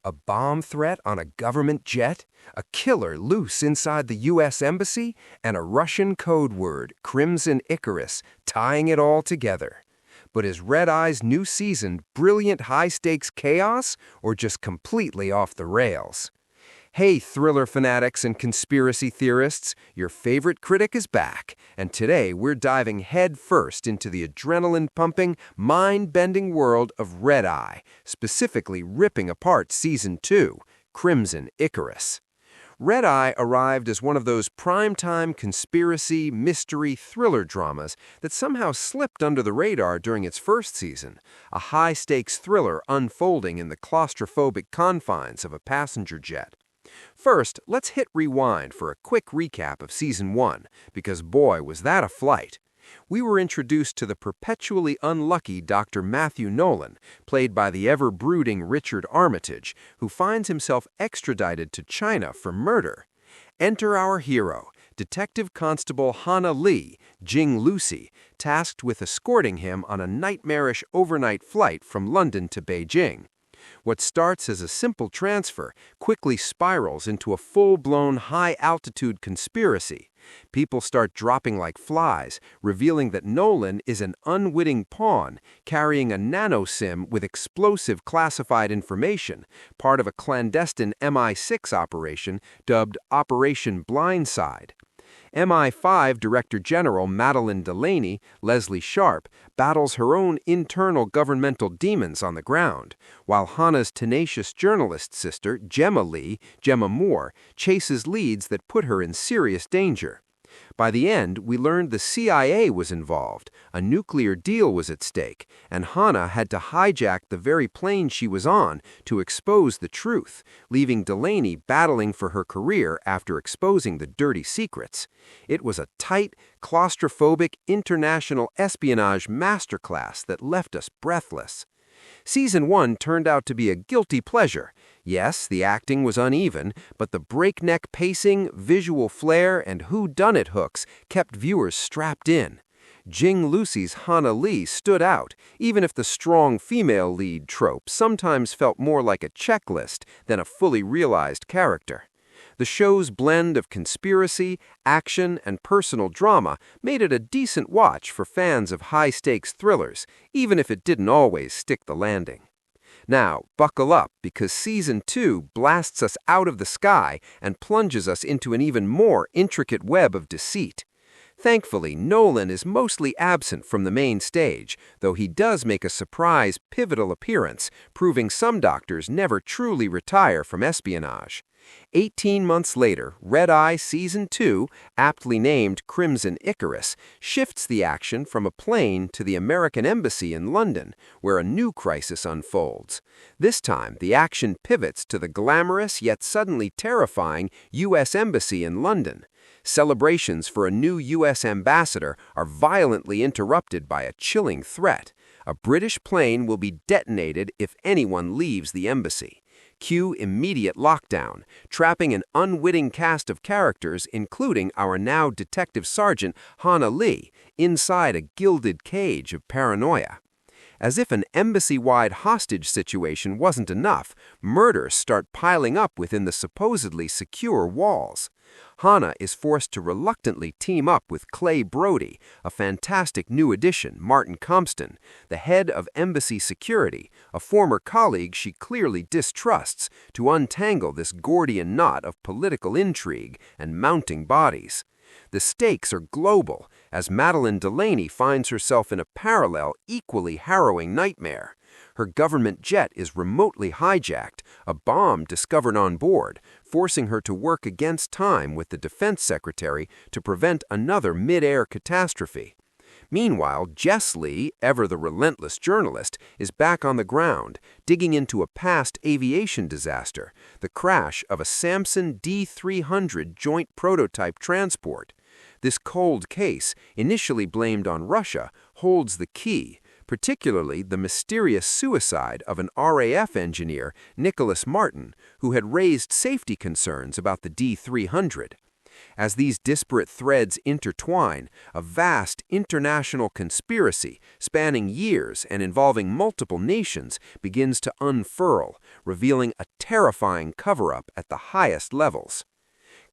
A bomb threat on a government jet, a killer loose inside the U.S. Embassy, and a Russian code word, Crimson Icarus, tying it all together. But is Redeye's new season brilliant high-stakes chaos or just completely off the rails? Hey, thriller fanatics and conspiracy theorists, your favorite critic is back, and today we're diving head-first into the adrenaline-pumping, mind-bending world of Redeye, specifically ripping apart Season 2, Crimson Icarus. Redeye arrived as one of those primetime conspiracy, mystery, thriller dramas that somehow slipped under the radar during its first season, a high-stakes thriller unfolding in the claustrophobic confines of a passenger jet. First, let's hit rewind for a quick recap of Season 1, because boy, was that a flight. We were introduced to the perpetually unlucky Dr. Matthew Nolan, played by the ever-brooding Richard Armitage, who finds himself extradited to China for murder. Enter our hero, Detective Constable Hannah Lee, Jing Lucy, tasked with escorting him on a nightmarish overnight flight from London to Beijing. What starts as a simple transfer quickly spirals into a full-blown high-altitude conspiracy. People start dropping like flies, revealing that Nolan is an unwitting pawn carrying a nano-SIM with explosive classified information, part of a clandestine MI6 operation dubbed Operation Blindside. MI5 Director General Madeleine Delaney, Leslie Sharp, battles her own internal governmental demons on the ground, while Hannah's tenacious journalist sister, Gemma Moore, chases leads that put her in serious danger. By the end, we learned the CIA was involved, a nuclear deal was at stake, and Hannah had to hijack the very plane she was on to expose the truth, leaving Delaney battling for her career after exposing the dirty secrets. It was a tight, claustrophobic, international espionage masterclass that left us breathless. Season 1 turned out to be a guilty pleasure. Yes, the acting was uneven, but the breakneck pacing, visual flair, and whodunit hooks kept viewers strapped in. Jing Lucy's Hannah Lee stood out, even if the strong female lead trope sometimes felt more like a checklist than a fully realized character. The show's blend of conspiracy, action, and personal drama made it a decent watch for fans of high-stakes thrillers, even if it didn't always stick the landing. Now, buckle up, because Season 2 blasts us out of the sky and plunges us into an even more intricate web of deceit. Thankfully, Nolan is mostly absent from the main stage, though he does make a surprise, pivotal appearance, proving some doctors never truly retire from espionage. 18 months later, Redeye Season 2, aptly named Crimson Icarus, shifts the action from a plane to the American Embassy in London, where a new crisis unfolds. This time, the action pivots to the glamorous yet suddenly terrifying U.S. Embassy in London. Celebrations for a new U.S. ambassador are violently interrupted by a chilling threat. A British plane will be detonated if anyone leaves the embassy. Cue immediate lockdown, trapping an unwitting cast of characters, including our now Detective Sergeant Hannah Lee, inside a gilded cage of paranoia. As if an embassy-wide hostage situation wasn't enough, murders start piling up within the supposedly secure walls. Hannah is forced to reluctantly team up with Clay Brody, a fantastic new addition, Martin Compston, the head of embassy security, a former colleague she clearly distrusts, to untangle this Gordian knot of political intrigue and mounting bodies. The stakes are global, as Madeleine Delaney finds herself in a parallel, equally harrowing nightmare. Her government jet is remotely hijacked, a bomb discovered on board, forcing her to work against time with the defense secretary to prevent another mid-air catastrophe. Meanwhile, Jess Lee, ever the relentless journalist, is back on the ground, digging into a past aviation disaster, the crash of a Samson D-300 joint prototype transport. This cold case, initially blamed on Russia, holds the key, particularly the mysterious suicide of an RAF engineer, Nicholas Martin, who had raised safety concerns about the D-300. As these disparate threads intertwine, a vast international conspiracy spanning years and involving multiple nations begins to unfurl, revealing a terrifying cover-up at the highest levels.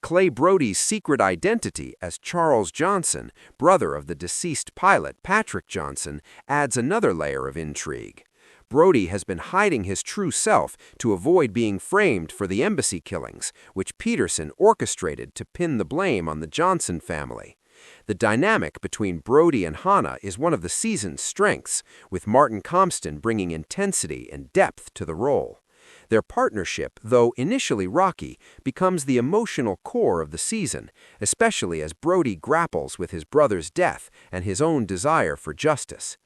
Clay Brody's secret identity as Charles Johnson, brother of the deceased pilot Patrick Johnson, adds another layer of intrigue. Brody has been hiding his true self to avoid being framed for the embassy killings, which Peterson orchestrated to pin the blame on the Johnson family. The dynamic between Brody and Hannah is one of the season's strengths, with Martin Compston bringing intensity and depth to the role. Their partnership, though initially rocky, becomes the emotional core of the season, especially as Brody grapples with his brother's death and his own desire for justice.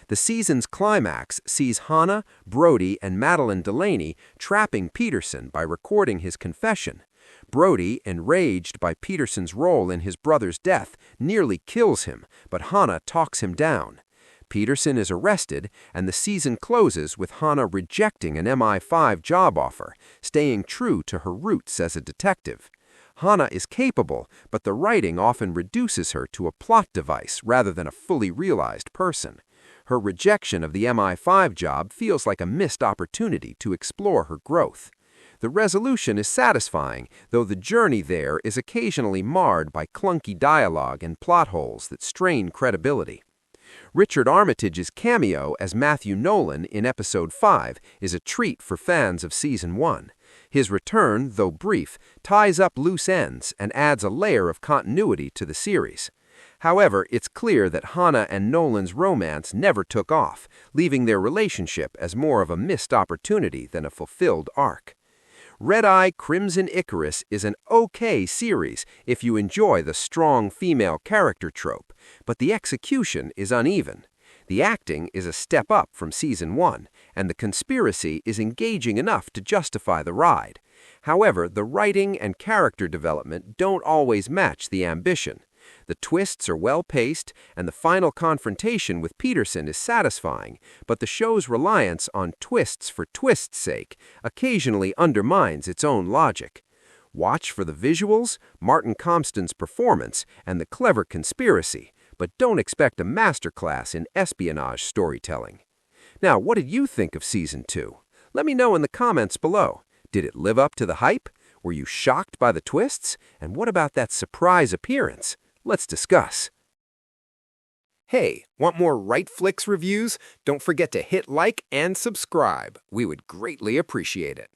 The season's climax sees Hannah, Brody, and Madeline Delaney trapping Peterson by recording his confession. Brody, enraged by Peterson's role in his brother's death, nearly kills him, but Hannah talks him down. Peterson is arrested, and the season closes with Hannah rejecting an MI5 job offer, staying true to her roots as a detective. Hannah is capable, but the writing often reduces her to a plot device rather than a fully realized person. Her rejection of the MI5 job feels like a missed opportunity to explore her growth. The resolution is satisfying, though the journey there is occasionally marred by clunky dialogue and plot holes that strain credibility. Richard Armitage's cameo as Matthew Nolan in Episode 5 is a treat for fans of Season 1. His return, though brief, ties up loose ends and adds a layer of continuity to the series. However, it's clear that Hannah and Nolan's romance never took off, leaving their relationship as more of a missed opportunity than a fulfilled arc. Redeye Crimson Icarus is an okay series if you enjoy the strong female character trope, but the execution is uneven. The acting is a step up from Season 1, and the conspiracy is engaging enough to justify the ride. However, the writing and character development don't always match the ambition. The twists are well-paced, and the final confrontation with Peterson is satisfying, but the show's reliance on twists for twists' sake occasionally undermines its own logic. Watch for the visuals, Martin Compston's performance, and the clever conspiracy, but don't expect a masterclass in espionage storytelling. Now, what did you think of Season 2? Let me know in the comments below. Did it live up to the hype? Were you shocked by the twists? And what about that surprise appearance? Let's discuss. Hey, want more WrightFlix reviews? Don't forget to hit like and subscribe. We would greatly appreciate it.